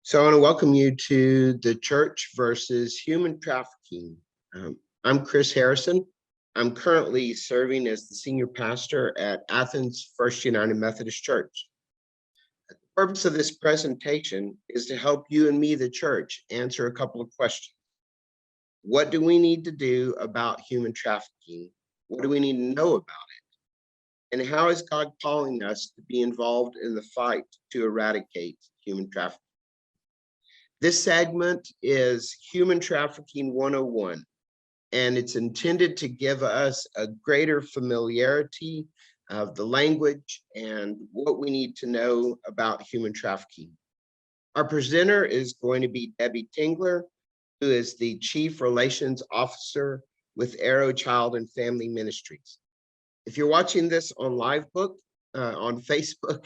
So I want to welcome you to the church versus human trafficking. I'm Chris Harrison. I'm currently serving as the senior pastor at Athens First United Methodist Church. The purpose of this presentation is to help you and me, the church, answer a couple of questions. What do we need to do about human trafficking? What do we need to know about it? And how is God calling us to be involved in the fight to eradicate human trafficking? This segment is Human Trafficking 101, and it's intended to give us a greater familiarity of the language and what we need to know about human trafficking. Our presenter is going to be Debi Tengler, who is the Chief Relations Officer with Arrow Child and Family Ministries. If you're watching this on Livebook on Facebook,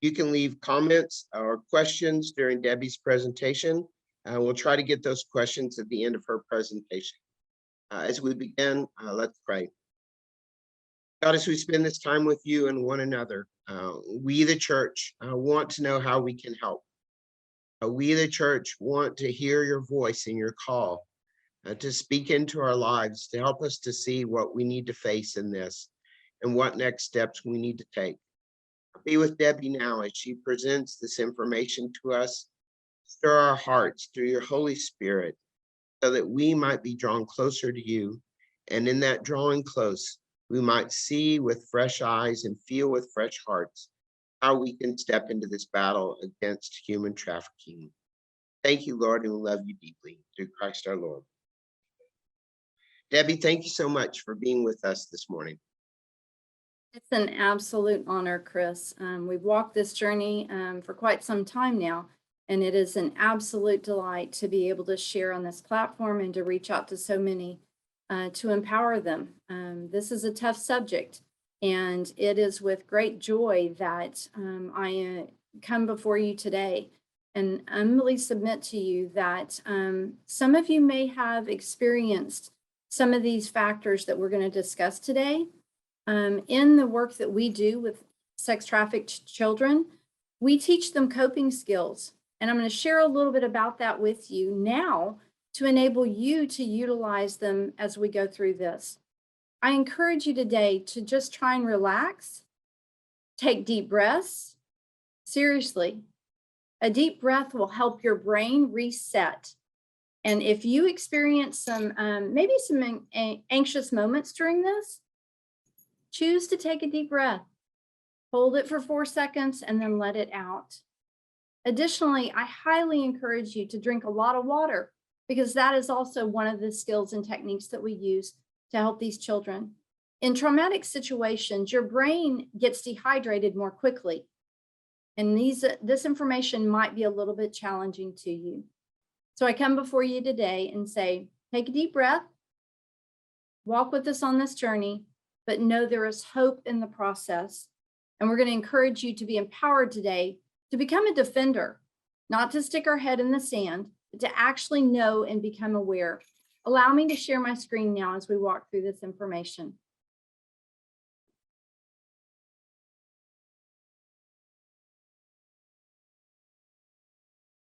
you can leave comments or questions during Debi's presentation. We'll try to get those questions at the end of her presentation. As we begin, let's pray. God, as we spend this time with you and one another, we, the church, want to know how we can help. We, the church, want to hear your voice and your call to speak into our lives, to help us to see what we need to face in this and what next steps we need to take. Be with Debi now as she presents this information to us. Stir our hearts through your Holy Spirit so that we might be drawn closer to you. And in that drawing close, we might see with fresh eyes and feel with fresh hearts how we can step into this battle against human trafficking. Thank you, Lord, and we love you deeply. Through Christ our Lord. Debi, thank you so much for being with us this morning. It's an absolute honor, Chris. We've walked this journey for quite some time now, and it is an absolute delight to be able to share on this platform and to reach out to so many to empower them. This is a tough subject, and it is with great joy that I come before you today and humbly submit to you that some of you may have experienced some of these factors that we're going to discuss today. In the work that we do with sex trafficked children, we teach them coping skills. And I'm going to share a little bit about that with you now to enable you to utilize them as we go through this. I encourage you today to just try and relax, take deep breaths. Seriously, a deep breath will help your brain reset. And if you experience some, maybe some anxious moments during this, choose to take a deep breath, hold it for 4 seconds, and then let it out. Additionally, I highly encourage you to drink a lot of water because that is also one of the skills and techniques that we use to help these children. In traumatic situations, your brain gets dehydrated more quickly, and this information might be a little bit challenging to you. So I come before you today and say, take a deep breath, walk with us on this journey, but know there is hope in the process. And we're going to encourage you to be empowered today to become a defender, not to stick our head in the sand, but to actually know and become aware. Allow me to share my screen now as we walk through this information.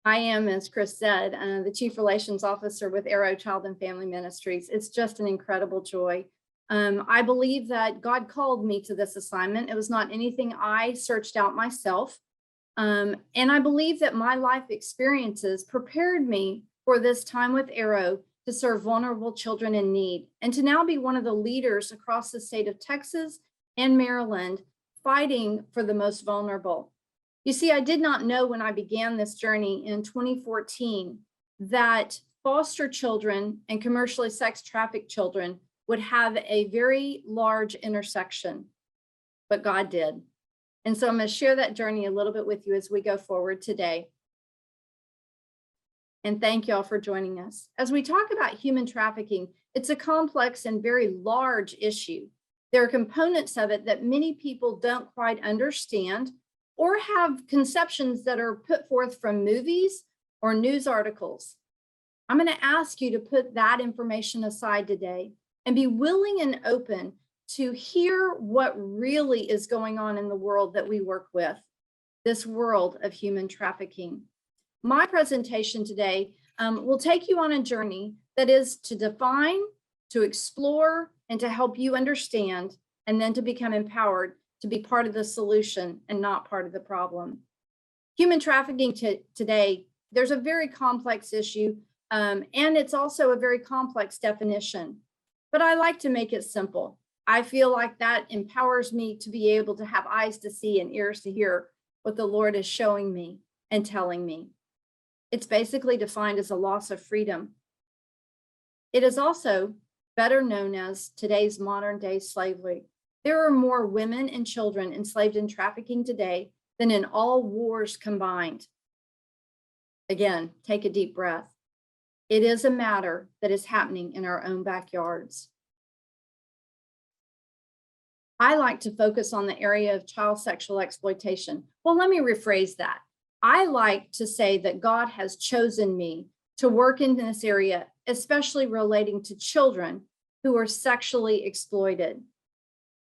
I am, as Chris said, the Chief Relations Officer with Arrow Child and Family Ministries. It's just an incredible joy. I believe that God called me to this assignment. It was not anything I searched out myself. And I believe that my life experiences prepared me for this time with Arrow to serve vulnerable children in need and to now be one of the leaders across the state of Texas and Maryland fighting for the most vulnerable. You see, I did not know when I began this journey in 2014 that foster children and commercially sex trafficked children would have a very large intersection, but God did. And so I'm going to share that journey a little bit with you as we go forward today. And thank you all for joining us. As we talk about human trafficking, it's a complex and very large issue. There are components of it that many people don't quite understand or have conceptions that are put forth from movies or news articles. I'm going to ask you to put that information aside today and be willing and open to hear what really is going on in the world that we work with, this world of human trafficking. my presentation today will take you on a journey that is to define, to explore, and to help you understand, and then to become empowered to be part of the solution and not part of the problem. Human trafficking today, there's a very complex issue, and it's also a very complex definition, but I like to make it simple. I feel like that empowers me to be able to have eyes to see and ears to hear what the Lord is showing me and telling me. It's basically defined as a loss of freedom. It is also better known as today's modern day slavery. There are more women and children enslaved in trafficking today than in all wars combined. Again, take a deep breath. It is a matter that is happening in our own backyards. I like to focus on the area of child sexual exploitation. Well, let me rephrase that. I like to say that God has chosen me to work in this area, especially relating to children who are sexually exploited.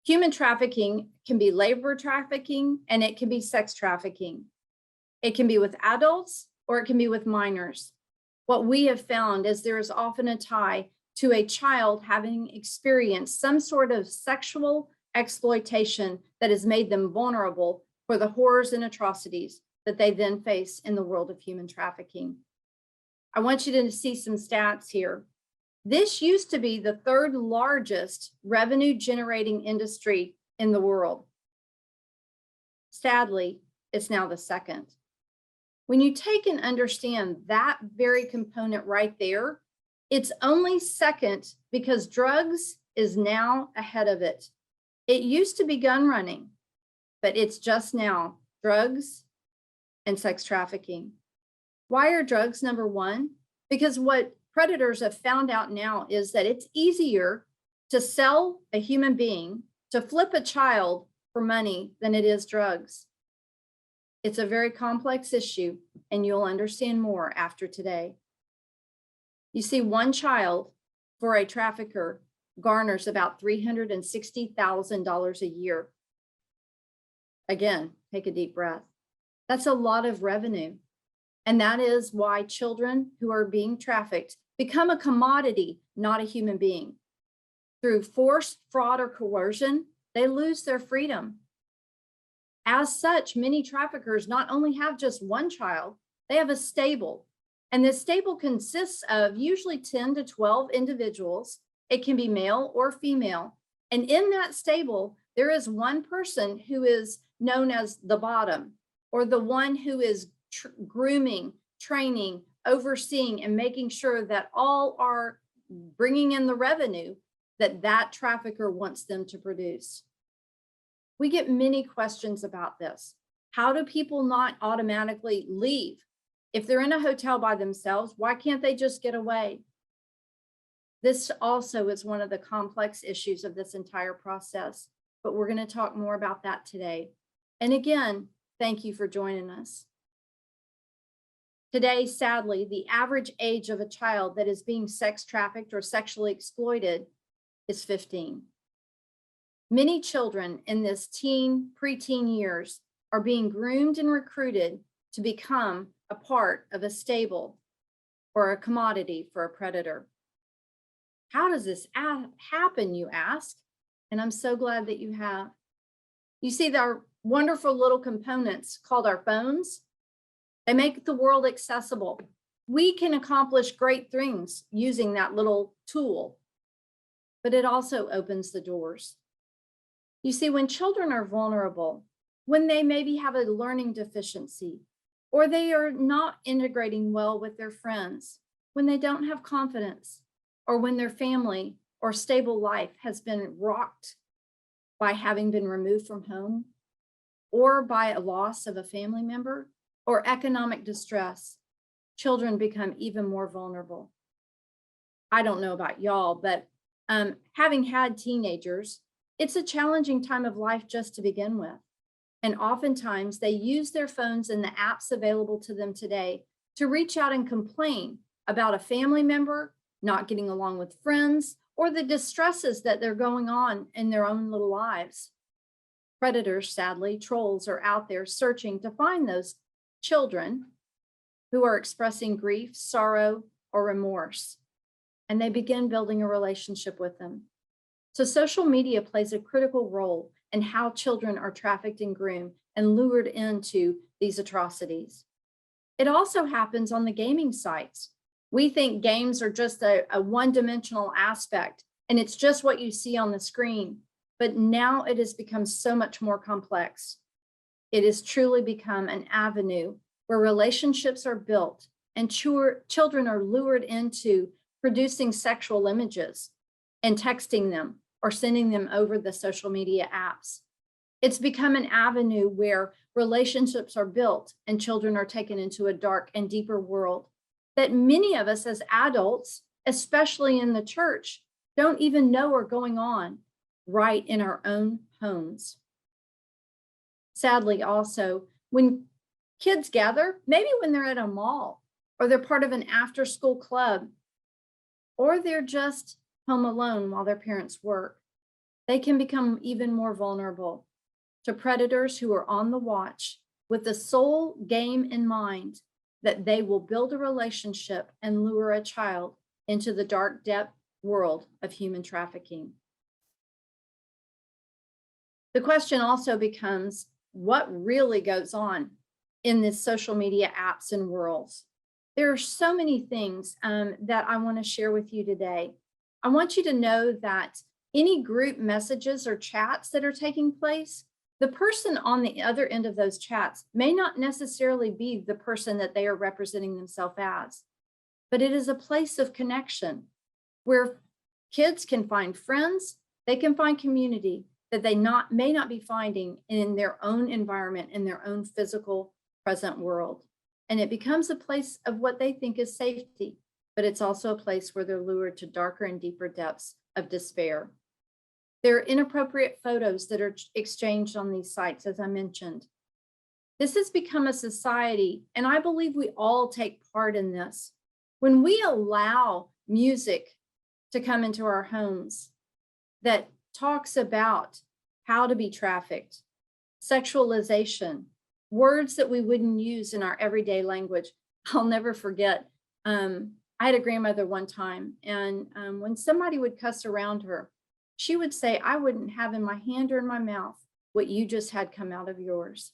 Human trafficking can be labor trafficking, and it can be sex trafficking. It can be with adults or it can be with minors. What we have found is there is often a tie to a child having experienced some sort of sexual exploitation that has made them vulnerable for the horrors and atrocities that they then face in the world of human trafficking. I want you to see some stats here. This used to be the third largest revenue generating industry in the world. Sadly, it's now the second. When you take and understand that very component right there, it's only second because drugs is now ahead of it. It used to be gun running, but it's just now drugs and sex trafficking. Why are drugs number one? Because what predators have found out now is that it's easier to sell a human being, to flip a child for money than it is drugs. It's a very complex issue, and you'll understand more after today. You see, one child for a trafficker garners about $360,000 a year. Again, take a deep breath. That's a lot of revenue. And that is why children who are being trafficked become a commodity, not a human being. Through force, fraud, or coercion, they lose their freedom. As such, many traffickers not only have just one child, they have a stable. And this stable consists of usually 10 to 12 individuals. It can be male or female. And in that stable, there is one person who is known as the bottom, or the one who is grooming, training, overseeing, and making sure that all are bringing in the revenue that that trafficker wants them to produce. We get many questions about this. How do people not automatically leave? If they're in a hotel by themselves, why can't they just get away? This also is one of the complex issues of this entire process, but we're going to talk more about that today. And again, thank you for joining us. Today, sadly, the average age of a child that is being sex trafficked or sexually exploited is 15. Many children in this preteen years are being groomed and recruited to become a part of a stable or a commodity for a predator. How does this happen, you ask? And I'm so glad that you have. You see, there are wonderful little components called our phones. They make the world accessible. We can accomplish great things using that little tool, but it also opens the doors. You see, when children are vulnerable, when they maybe have a learning deficiency, or they are not integrating well with their friends, when they don't have confidence, or when their family or stable life has been rocked by having been removed from home, or by a loss of a family member, or economic distress, children become even more vulnerable. I don't know about y'all, but having had teenagers, it's a challenging time of life just to begin with. And oftentimes they use their phones and the apps available to them today to reach out and complain about a family member not getting along with friends, or the distresses that they're going on in their own little lives. Predators, sadly, trolls are out there searching to find those children who are expressing grief, sorrow, or remorse, and they begin building a relationship with them. So social media plays a critical role in how children are trafficked and groomed and lured into these atrocities. It also happens on the gaming sites. We think games are just a one-dimensional aspect, and it's just what you see on the screen. But now it has become so much more complex. It has truly become an avenue where relationships are built and children are lured into producing sexual images and texting them or sending them over the social media apps. It's become an avenue where relationships are built and children are taken into a dark and deeper world that many of us as adults, especially in the church, don't even know are going on right in our own homes. Sadly, also, when kids gather, maybe when they're at a mall or they're part of an after-school club, or they're just home alone while their parents work, they can become even more vulnerable to predators who are on the watch with the sole game in mind that they will build a relationship and lure a child into the dark depth world of human trafficking. The question also becomes, what really goes on in this social media apps and worlds? There are so many things that I want to share with you today. I want you to know that any group messages or chats that are taking place, the person on the other end of those chats may not necessarily be the person that they are representing themselves as, but it is a place of connection where kids can find friends, they can find community that they may not be finding in their own environment, in their own physical present world. And it becomes a place of what they think is safety, but it's also a place where they're lured to darker and deeper depths of despair. There are inappropriate photos that are exchanged on these sites, as I mentioned. This has become a society, and I believe we all take part in this. When we allow music to come into our homes that talks about how to be trafficked, sexualization, words that we wouldn't use in our everyday language. I'll never forget, I had a grandmother one time, and when somebody would cuss around her, she would say, "I wouldn't have in my hand or in my mouth what you just had come out of yours."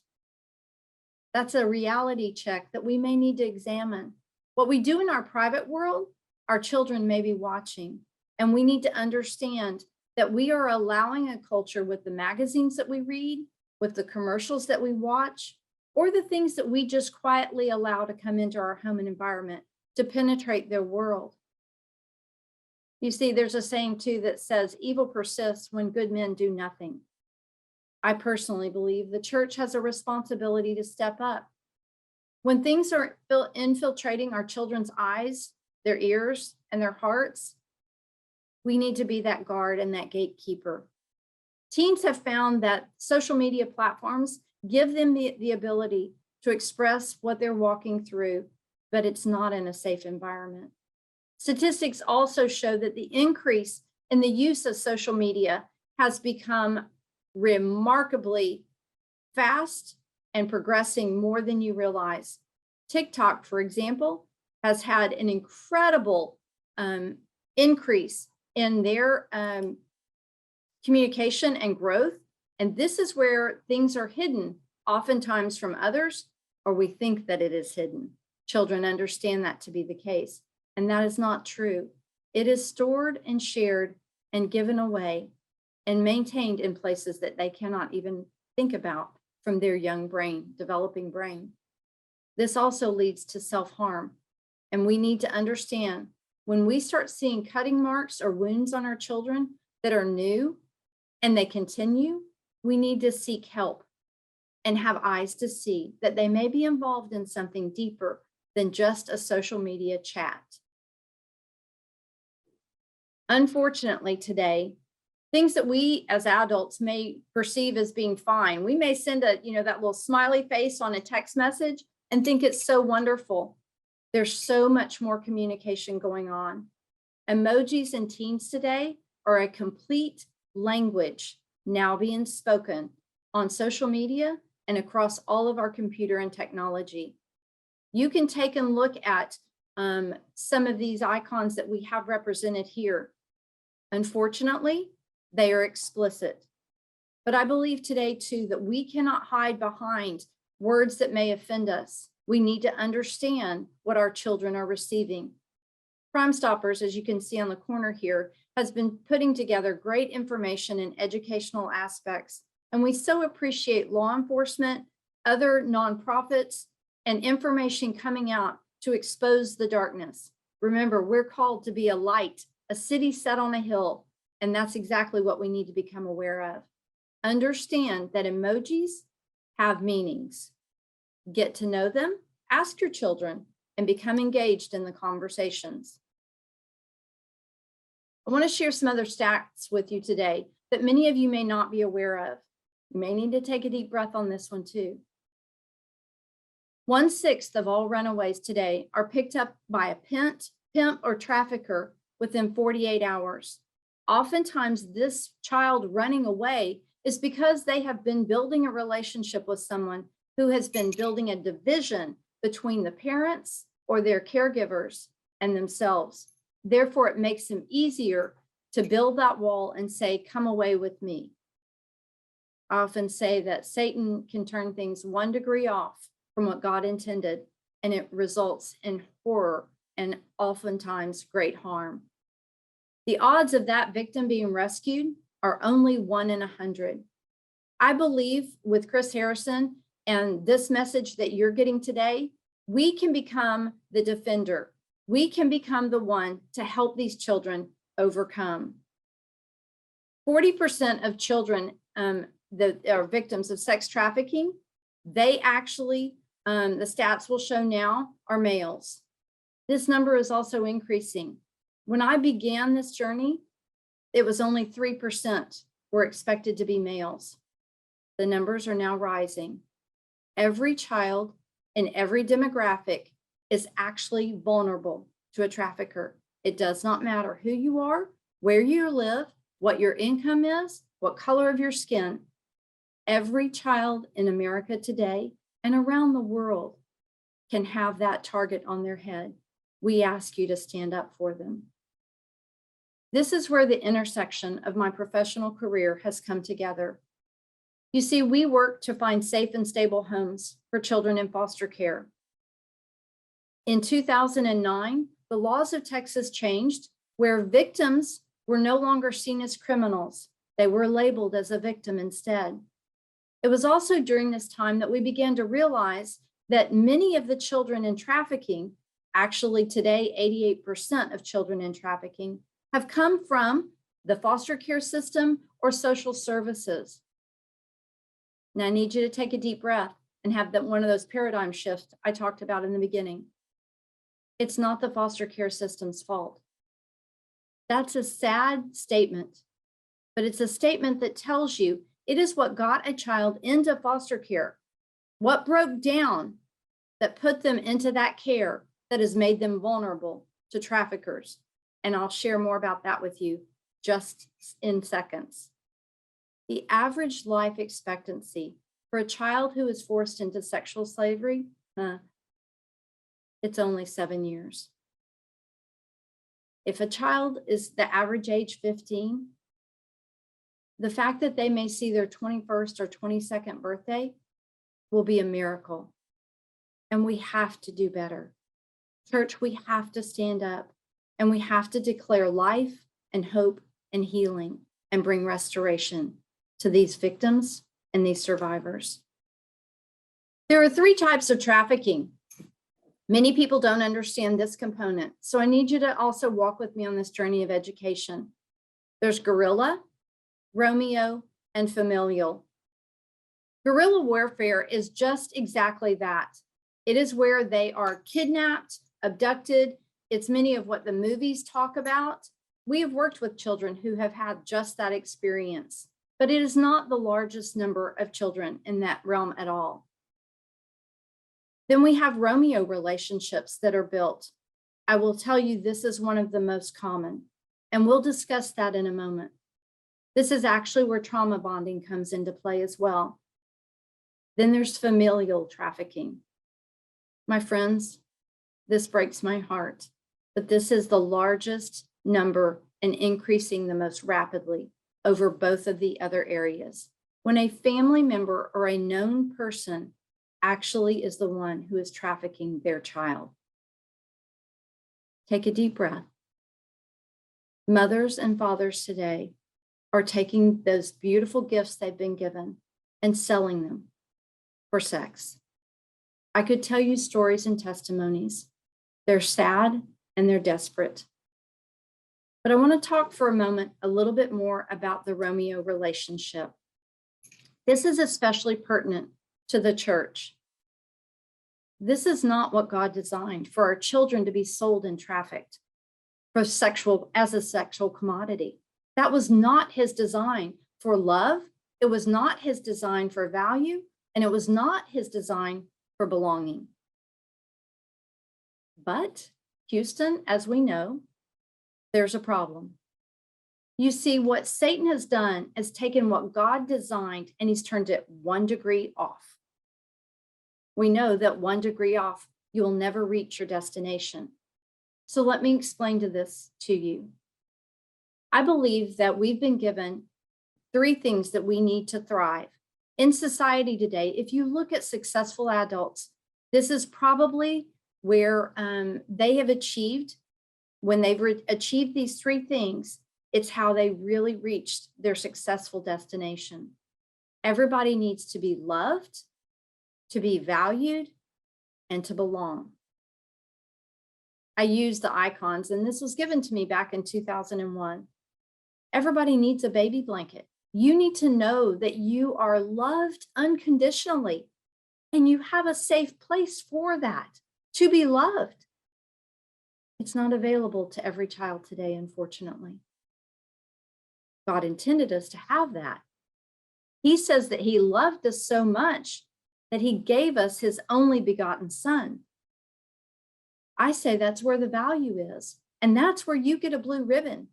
That's a reality check that we may need to examine. What we do in our private world, our children may be watching, and we need to understand that we are allowing a culture with the magazines that we read, with the commercials that we watch, or the things that we just quietly allow to come into our home and environment to penetrate their world. You see, there's a saying too that says, evil persists when good men do nothing. I personally believe the church has a responsibility to step up. When things are infiltrating our children's eyes, their ears, and their hearts, we need to be that guard and that gatekeeper. Teens have found that social media platforms give them the ability to express what they're walking through, but it's not in a safe environment. Statistics also show that the increase in the use of social media has become remarkably fast and progressing more than you realize. TikTok, for example, has had an incredible increase in their communication and growth. And this is where things are hidden, oftentimes from others, or we think that it is hidden. Children understand that to be the case, and that is not true. It is stored and shared and given away and maintained in places that they cannot even think about from their young brain, developing brain. This also leads to self-harm, and we need to understand when we start seeing cutting marks or wounds on our children that are new and they continue, we need to seek help and have eyes to see that they may be involved in something deeper than just a social media chat. Unfortunately, today, things that we as adults may perceive as being fine, we may send that little smiley face on a text message and think it's so wonderful. There's so much more communication going on. Emojis in teens today are a complete language now being spoken on social media and across all of our computer and technology. You can take and look at some of these icons that we have represented here. Unfortunately, they are explicit. But I believe today too that we cannot hide behind words that may offend us. We need to understand what our children are receiving. Crime Stoppers, as you can see on the corner here, has been putting together great information and educational aspects. And we so appreciate law enforcement, other nonprofits, and information coming out to expose the darkness. Remember, we're called to be a light, a city set on a hill, and that's exactly what we need to become aware of. Understand that emojis have meanings. Get to know them, ask your children, and become engaged in the conversations. I want to share some other stats with you today that many of you may not be aware of. You may need to take a deep breath on this one too. 1/6 of all runaways today are picked up by a pimp, or trafficker within 48 hours. Oftentimes, this child running away is because they have been building a relationship with someone who has been building a division between the parents or their caregivers and themselves. Therefore, it makes them easier to build that wall and say, come away with me. I often say that Satan can turn things 1 degree off from what God intended, and it results in horror and oftentimes great harm. The odds of that victim being rescued are only 1 in 100. I believe with Chris Harrison and this message that you're getting today, we can become the defender. We can become the one to help these children overcome. 40% of children that are victims of sex trafficking, they actually, the stats will show now, are males. This number is also increasing. When I began this journey, it was only 3% were expected to be males. The numbers are now rising. Every child in every demographic is actually vulnerable to a trafficker. It does not matter who you are, where you live, what your income is, what color of your skin. Every child in America today and around the world can have that target on their head. We ask you to stand up for them. This is where the intersection of my professional career has come together. You see, we work to find safe and stable homes for children in foster care. In 2009, the laws of Texas changed where victims were no longer seen as criminals. They were labeled as a victim instead. It was also during this time that we began to realize that many of the children in trafficking, actually today, 88% of children in trafficking, have come from the foster care system or social services. Now I need you to take a deep breath and have one of those paradigm shifts I talked about in the beginning. It's not the foster care system's fault. That's a sad statement, but it's a statement that tells you it is what got a child into foster care, what broke down that put them into that care that has made them vulnerable to traffickers. And I'll share more about that with you just in seconds. The average life expectancy for a child who is forced into sexual slavery, it's only 7 years. If a child is the average age 15, the fact that they may see their 21st or 22nd birthday will be a miracle. And we have to do better. Church, we have to stand up and we have to declare life and hope and healing and bring restoration to these victims and these survivors. There are 3 types of trafficking. Many people don't understand this component, so I need you to also walk with me on this journey of education. There's guerrilla, Romeo, and familial. Guerrilla warfare is just exactly that. It is where they are kidnapped, abducted. It's many of what the movies talk about. We have worked with children who have had just that experience, but it is not the largest number of children in that realm at all. Then we have Romeo relationships that are built. I will tell you this is one of the most common, and we'll discuss that in a moment. This is actually where trauma bonding comes into play as well. Then there's familial trafficking. My friends, this breaks my heart, but this is the largest number and increasing the most rapidly over both of the other areas. When a family member or a known person actually is the one who is trafficking their child. Take a deep breath. Mothers and fathers today are taking those beautiful gifts they've been given and selling them for sex. I could tell you stories and testimonies. They're sad and they're desperate. But I want to talk for a moment a little bit more about the Romeo relationship. This is especially pertinent to the church. This is not what God designed for our children to be sold and trafficked as a sexual commodity. That was not his design for love. It was not his design for value, and it was not his design for belonging. But Houston, as we know, there's a problem. You see, what Satan has done is taken what God designed and he's turned it 1 degree off. We know that 1 degree off, you will never reach your destination. So let me explain this to you. I believe that we've been given 3 things that we need to thrive. In society today, if you look at successful adults, this is probably where they have achieved. When they've achieved these 3 things, it's how they really reached their successful destination. Everybody needs to be loved, to be valued, and to belong. I use the icons, and this was given to me back in 2001. Everybody needs a baby blanket. You need to know that you are loved unconditionally, and you have a safe place for that, to be loved. It's not available to every child today, unfortunately. God intended us to have that. He says that he loved us so much that he gave us his only begotten son. I say that's where the value is, and that's where you get a blue ribbon.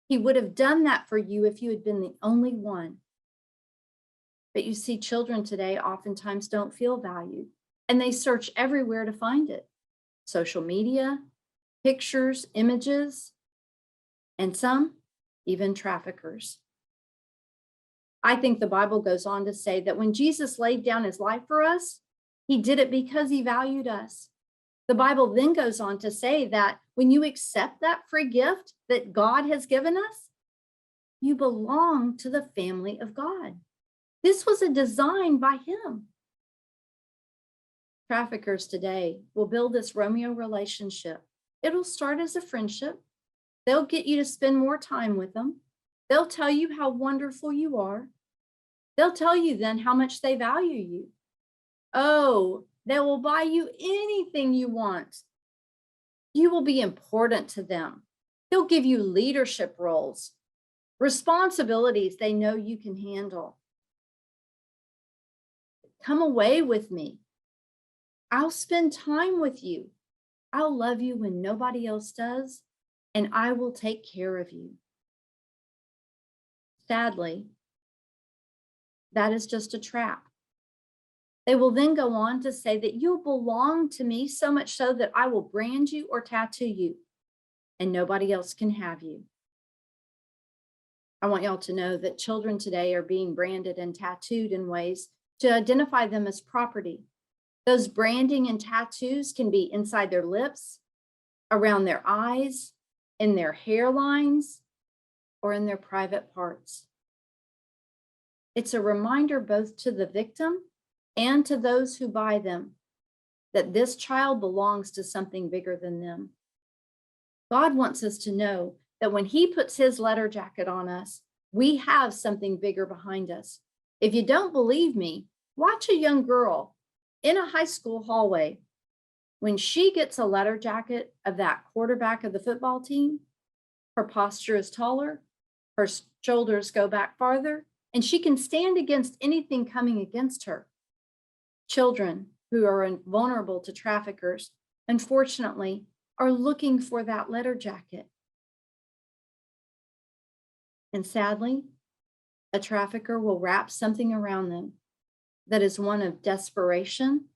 He would have done that for you if you had been the only one. But you see, children today oftentimes don't feel valued, and they search everywhere to find it. Social media, pictures, images, and some even traffickers. I think the Bible goes on to say that when Jesus laid down his life for us, he did it because he valued us. The Bible then goes on to say that when you accept that free gift that God has given us, you belong to the family of God. This was a design by him. Traffickers today will build this Romeo relationship. It'll start as a friendship. They'll get you to spend more time with them. They'll tell you how wonderful you are. They'll tell you then how much they value you. Oh, they will buy you anything you want. You will be important to them. They'll give you leadership roles, responsibilities they know you can handle. Come away with me. I'll spend time with you. I'll love you when nobody else does, and I will take care of you. Sadly, that is just a trap. They will then go on to say that you'll belong to me so much so that I will brand you or tattoo you, and nobody else can have you. I want y'all to know that children today are being branded and tattooed in ways to identify them as property. Those branding and tattoos can be inside their lips, around their eyes, in their hairlines, or in their private parts. It's a reminder both to the victim and to those who buy them that this child belongs to something bigger than them. God wants us to know that when he puts his letter jacket on us, we have something bigger behind us. If you don't believe me, watch a young girl in a high school hallway. When she gets a letter jacket of that quarterback of the football team, her posture is taller, her shoulders go back farther, and she can stand against anything coming against her. Children who are vulnerable to traffickers, unfortunately, are looking for that letter jacket. And sadly, a trafficker will wrap something around them that is one of desperation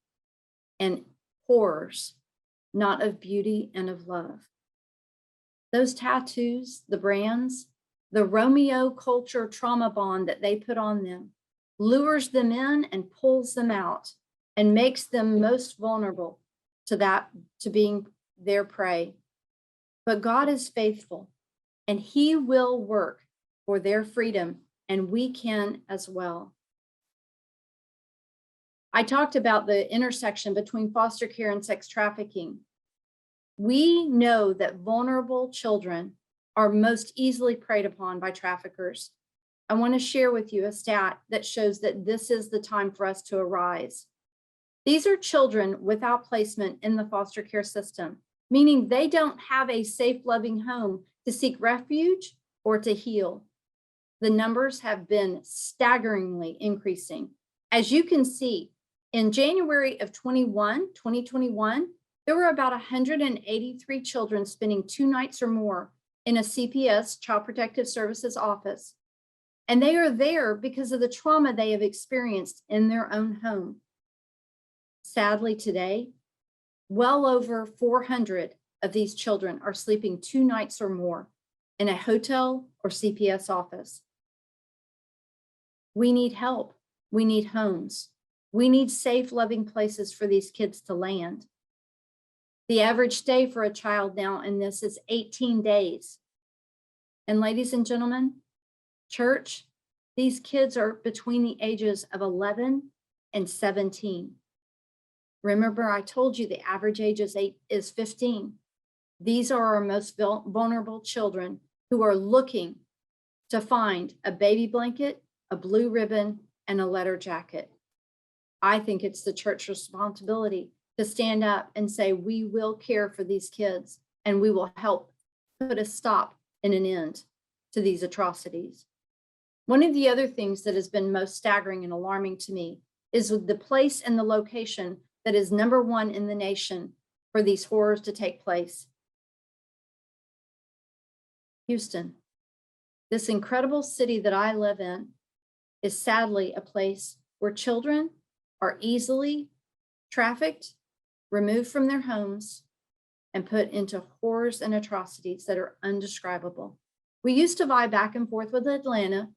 and horrors, not of beauty and of love. Those tattoos, the brands, the Romeo culture trauma bond that they put on them lures them in and pulls them out and makes them most vulnerable to being their prey. But God is faithful and he will work for their freedom, and we can as well. I talked about the intersection between foster care and sex trafficking. We know that vulnerable children are most easily preyed upon by traffickers. I want to share with you a stat that shows that this is the time for us to arise. These are children without placement in the foster care system, meaning they don't have a safe, loving home to seek refuge or to heal. The numbers have been staggeringly increasing. As you can see, in January of 2021, there were about 183 children spending 2 nights or more in a CPS, Child Protective Services office. And they are there because of the trauma they have experienced in their own home. Sadly, today, well over 400 of these children are sleeping 2 nights or more in a hotel or CPS office. We need help. We need homes. We need safe, loving places for these kids to land. The average stay for a child now in this is 18 days. And ladies and gentlemen, church, these kids are between the ages of 11 and 17. Remember, I told you the average age is 15. These are our most vulnerable children who are looking to find a baby blanket, a blue ribbon, and a letter jacket. I think it's the church's responsibility to stand up and say, we will care for these kids and we will help put a stop and an end to these atrocities. One of the other things that has been most staggering and alarming to me is the place and the location that is #1 in the nation for these horrors to take place. Houston, this incredible city that I live in, is sadly a place where children are easily trafficked, removed from their homes, and put into horrors and atrocities that are undescribable. We used to vie back and forth with Atlanta,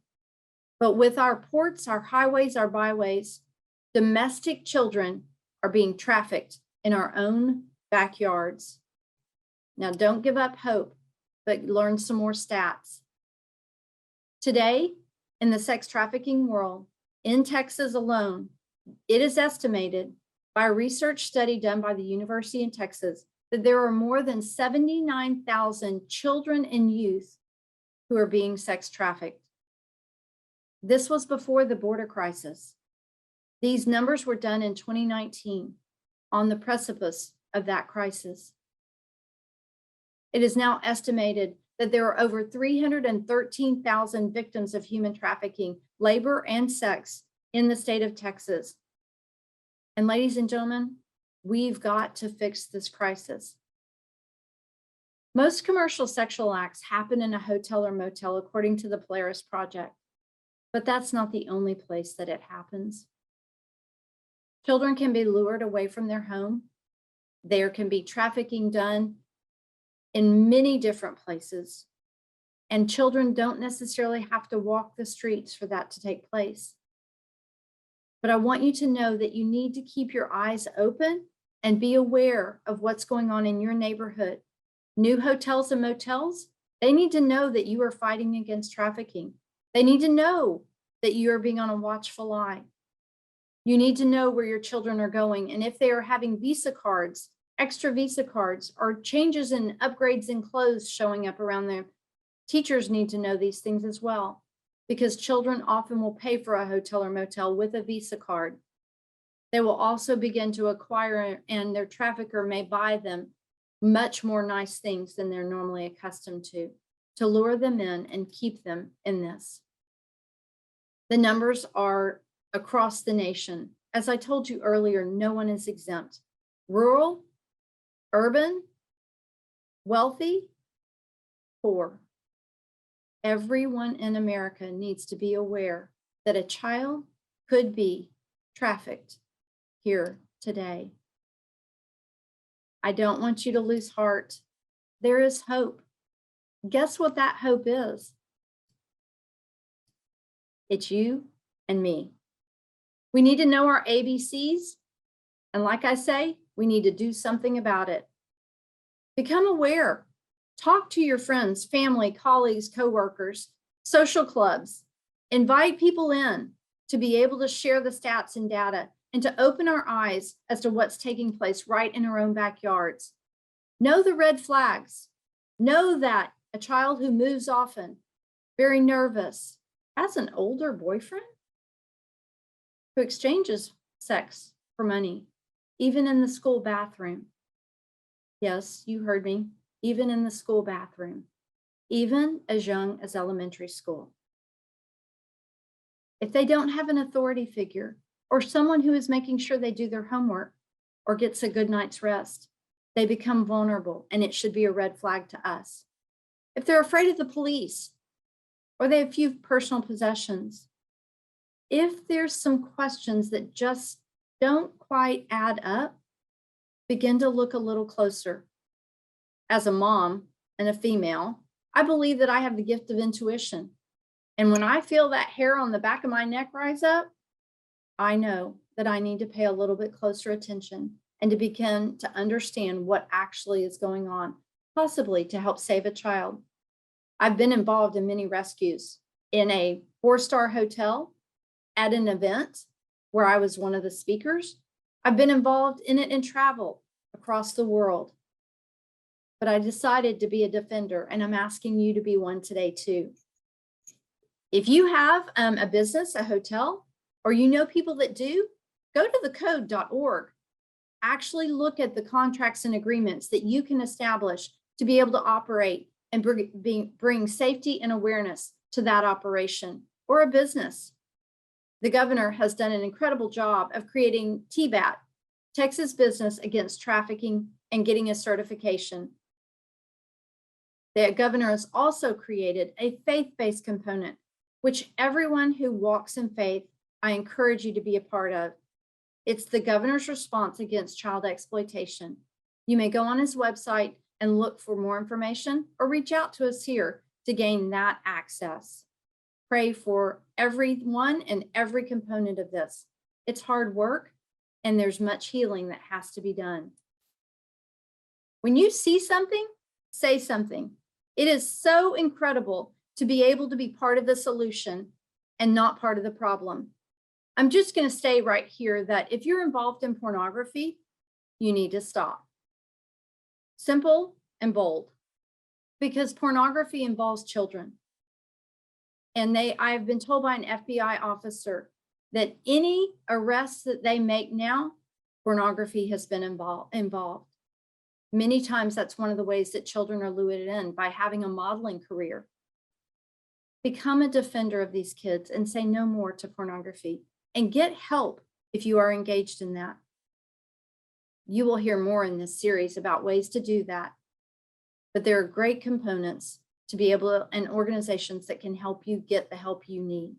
but with our ports, our highways, our byways, domestic children are being trafficked in our own backyards. Now, don't give up hope, but learn some more stats. Today, in the sex trafficking world, in Texas alone, it is estimated by a research study done by the University in Texas that there are more than 79,000 children and youth who are being sex trafficked. This was before the border crisis. These numbers were done in 2019 on the precipice of that crisis. It is now estimated that there are over 313,000 victims of human trafficking, labor, and sex in the state of Texas. And ladies and gentlemen, we've got to fix this crisis. Most commercial sexual acts happen in a hotel or motel, according to the Polaris Project, but that's not the only place that it happens. Children can be lured away from their home. There can be trafficking done in many different places, and children don't necessarily have to walk the streets for that to take place. But I want you to know that you need to keep your eyes open and be aware of what's going on in your neighborhood. New hotels and motels, they need to know that you are fighting against trafficking. They need to know that you are being on a watchful eye. You need to know where your children are going, and if they are having Visa cards, extra Visa cards, or changes and upgrades in clothes showing up around them, teachers need to know these things as well, because children often will pay for a hotel or motel with a Visa card. They will also begin to acquire, and their trafficker may buy them much more nice things than they're normally accustomed to lure them in and keep them in this. The numbers are across the nation. As I told you earlier, no one is exempt. Rural, urban, wealthy, poor. Everyone in America needs to be aware that a child could be trafficked here today. I don't want you to lose heart. There is hope. Guess what that hope is? It's you and me. We need to know our ABCs. And like I say, we need to do something about it. Become aware. Talk to your friends, family, colleagues, coworkers, social clubs. Invite people in to be able to share the stats and data and to open our eyes as to what's taking place right in our own backyards. Know the red flags. Know that a child who moves often, very nervous, has an older boyfriend who exchanges sex for money, even in the school bathroom. Yes, you heard me, even in the school bathroom, even as young as elementary school. If they don't have an authority figure or someone who is making sure they do their homework or gets a good night's rest, they become vulnerable, and it should be a red flag to us. If they're afraid of the police or they have few personal possessions, if there's some questions that just don't quite add up, begin to look a little closer. As a mom and a female, I believe that I have the gift of intuition. And when I feel that hair on the back of my neck rise up, I know that I need to pay a little bit closer attention and to begin to understand what actually is going on, possibly to help save a child. I've been involved in many rescues in a 4-star hotel, at an event where I was one of the speakers. I've been involved in it in travel across the world. But I decided to be a defender, and I'm asking you to be one today too. If you have a business, a hotel, or you know people that do, go to thecode.org. Actually look at the contracts and agreements that you can establish to be able to operate and bring safety and awareness to that operation or a business. The governor has done an incredible job of creating TBAT, Texas Business Against Trafficking, and getting a certification. The governor has also created a faith-based component, which everyone who walks in faith, I encourage you to be a part of. It's the governor's response against child exploitation. You may go on his website and look for more information or reach out to us here to gain that access. Pray for everyone and every component of this. It's hard work and there's much healing that has to be done. When you see something, say something. It is so incredible to be able to be part of the solution and not part of the problem. I'm just going to say right here that if you're involved in pornography, you need to stop. Simple and bold, because pornography involves children. And I've been told by an FBI officer that any arrests that they make now, pornography has been involved. Many times that's one of the ways that children are lured in, by having a modeling career. Become a defender of these kids and say no more to pornography, and get help if you are engaged in that. You will hear more in this series about ways to do that, but there are great components to be able to, and organizations that can help you get the help you need.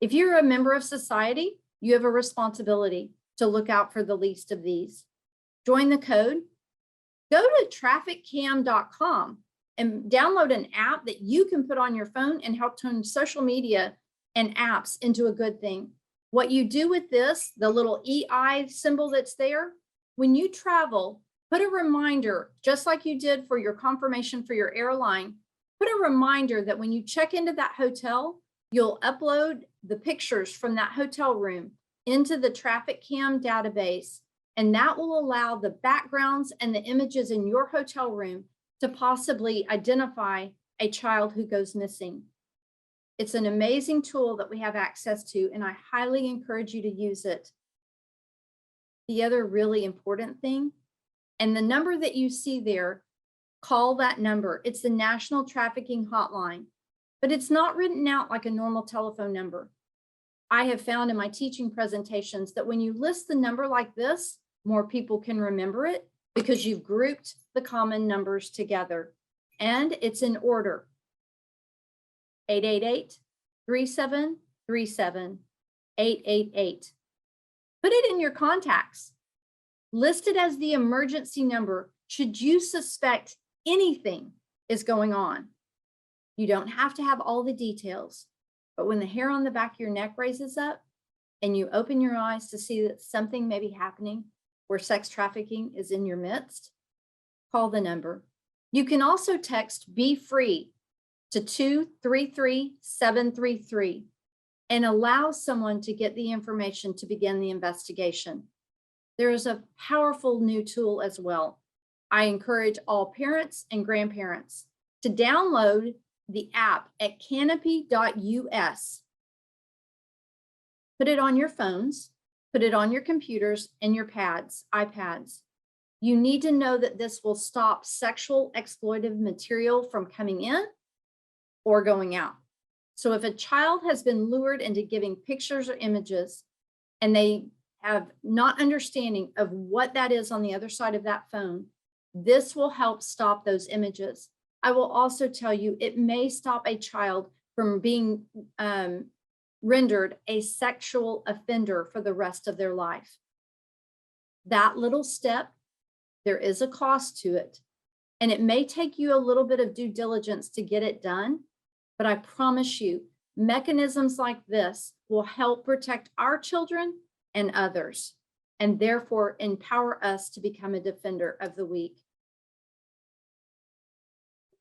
If you're a member of society, you have a responsibility to look out for the least of these. Join the code. Go to trafficcam.com and download an app that you can put on your phone and help turn social media and apps into a good thing. What you do with this, the little EI symbol that's there, when you travel, put a reminder, just like you did for your confirmation for your airline, put a reminder that when you check into that hotel, you'll upload the pictures from that hotel room into the Trafficcam database, and that will allow the backgrounds and the images in your hotel room to possibly identify a child who goes missing. It's an amazing tool that we have access to, and I highly encourage you to use it. The other really important thing, and the number that you see there, call that number. It's the National Trafficking Hotline, but it's not written out like a normal telephone number. I have found in my teaching presentations that when you list the number like this, more people can remember it because you've grouped the common numbers together, and it's in order. 888-3737-888. Put it in your contacts. listed as the emergency number should you suspect anything is going on. You don't have to have all the details, but when the hair on the back of your neck raises up and you open your eyes to see that something may be happening where sex trafficking is in your midst, call the number. You can also text "Be Free" to 233-733 and allow someone to get the information to begin the investigation. There is a powerful new tool as well. I encourage all parents and grandparents to download the app at canopy.us. Put it on your phones, put it on your computers and your iPads. You need to know that this will stop sexual exploitive material from coming in or going out. So if a child has been lured into giving pictures or images and they have not understanding of what that is on the other side of that phone, this will help stop those images. I will also tell you, it may stop a child from being rendered a sexual offender for the rest of their life. That little step, there is a cost to it, and it may take you a little bit of due diligence to get it done, but I promise you, mechanisms like this will help protect our children and others, and therefore empower us to become a defender of the weak.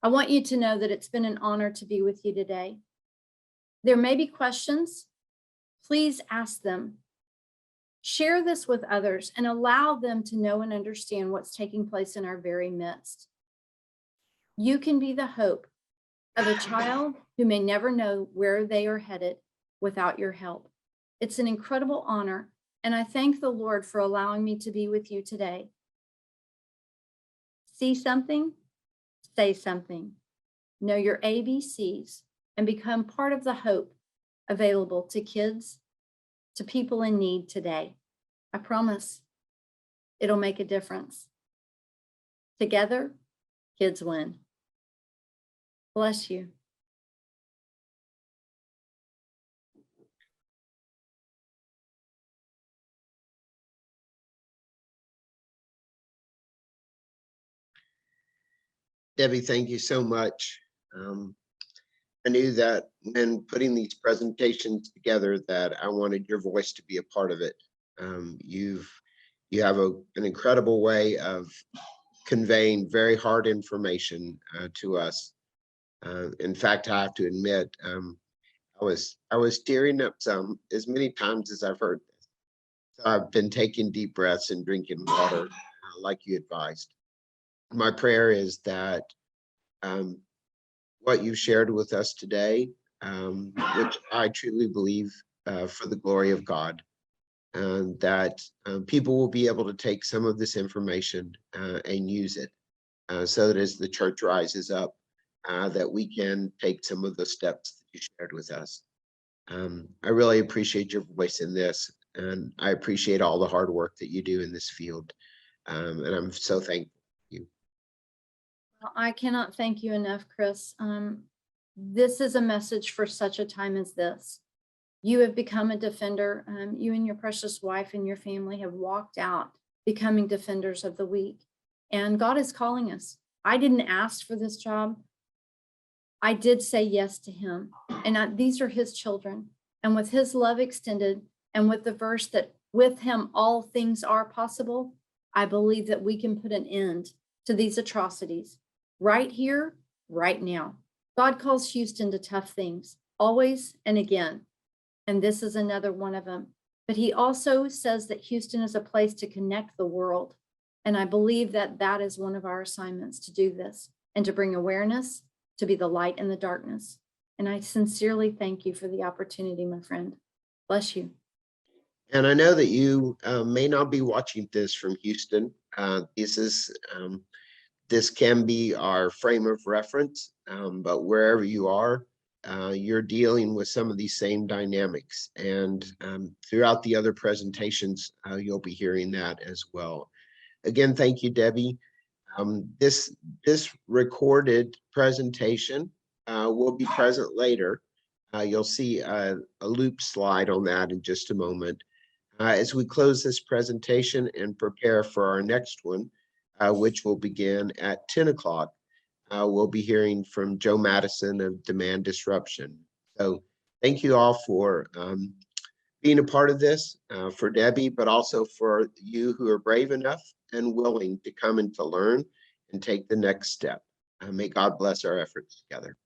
I want you to know that it's been an honor to be with you today. There may be questions. Please ask them. Share this with others and allow them to know and understand what's taking place in our very midst. You can be the hope of a child who may never know where they are headed without your help. It's an incredible honor, and I thank the Lord for allowing me to be with you today. See something? Say something. Know your ABCs and become part of the hope available to kids, to people in need today. I promise it'll make a difference. Together, kids win. Bless you. Debbie, thank you so much. I knew that when putting these presentations together that I wanted your voice to be a part of it. You have an incredible way of conveying very hard information to us. In fact, I have to admit, I was tearing up some as many times as I've heard this. So I've been taking deep breaths and drinking water like you advised. My prayer is that what you've shared with us today, which I truly believe for the glory of God, that people will be able to take some of this information and use it so that as the church rises up, that we can take some of the steps that you shared with us. I really appreciate your voice in this, and I appreciate all the hard work that you do in this field. And I'm so thankful for you. I cannot thank you enough, Chris. This is a message for such a time as this. You have become a defender. You and your precious wife and your family have walked out becoming defenders of the weak. And God is calling us. I didn't ask for this job. I did say yes to him. And these are his children. And with his love extended, and with the verse that with him all things are possible, I believe that we can put an end to these atrocities right here, right now. God calls Houston to tough things, always and again. And this is another one of them. But he also says that Houston is a place to connect the world. And I believe that that is one of our assignments, to do this and to bring awareness, to be the light in the darkness. And I sincerely thank you for the opportunity, my friend. Bless you. And I know that you may not be watching this from Houston. This can be our frame of reference, but wherever you are, you're dealing with some of these same dynamics. And throughout the other presentations, you'll be hearing that as well. Again, thank you, Debbie. This recorded presentation will be present later. You'll see a loop slide on that in just a moment. As we close this presentation and prepare for our next one, which will begin at 10 o'clock, we'll be hearing from Joe Madison of Demand Disruption. So thank you all for being a part of this, for Debbie, but also for you who are brave enough and willing to come and to learn and take the next step. May God bless our efforts together.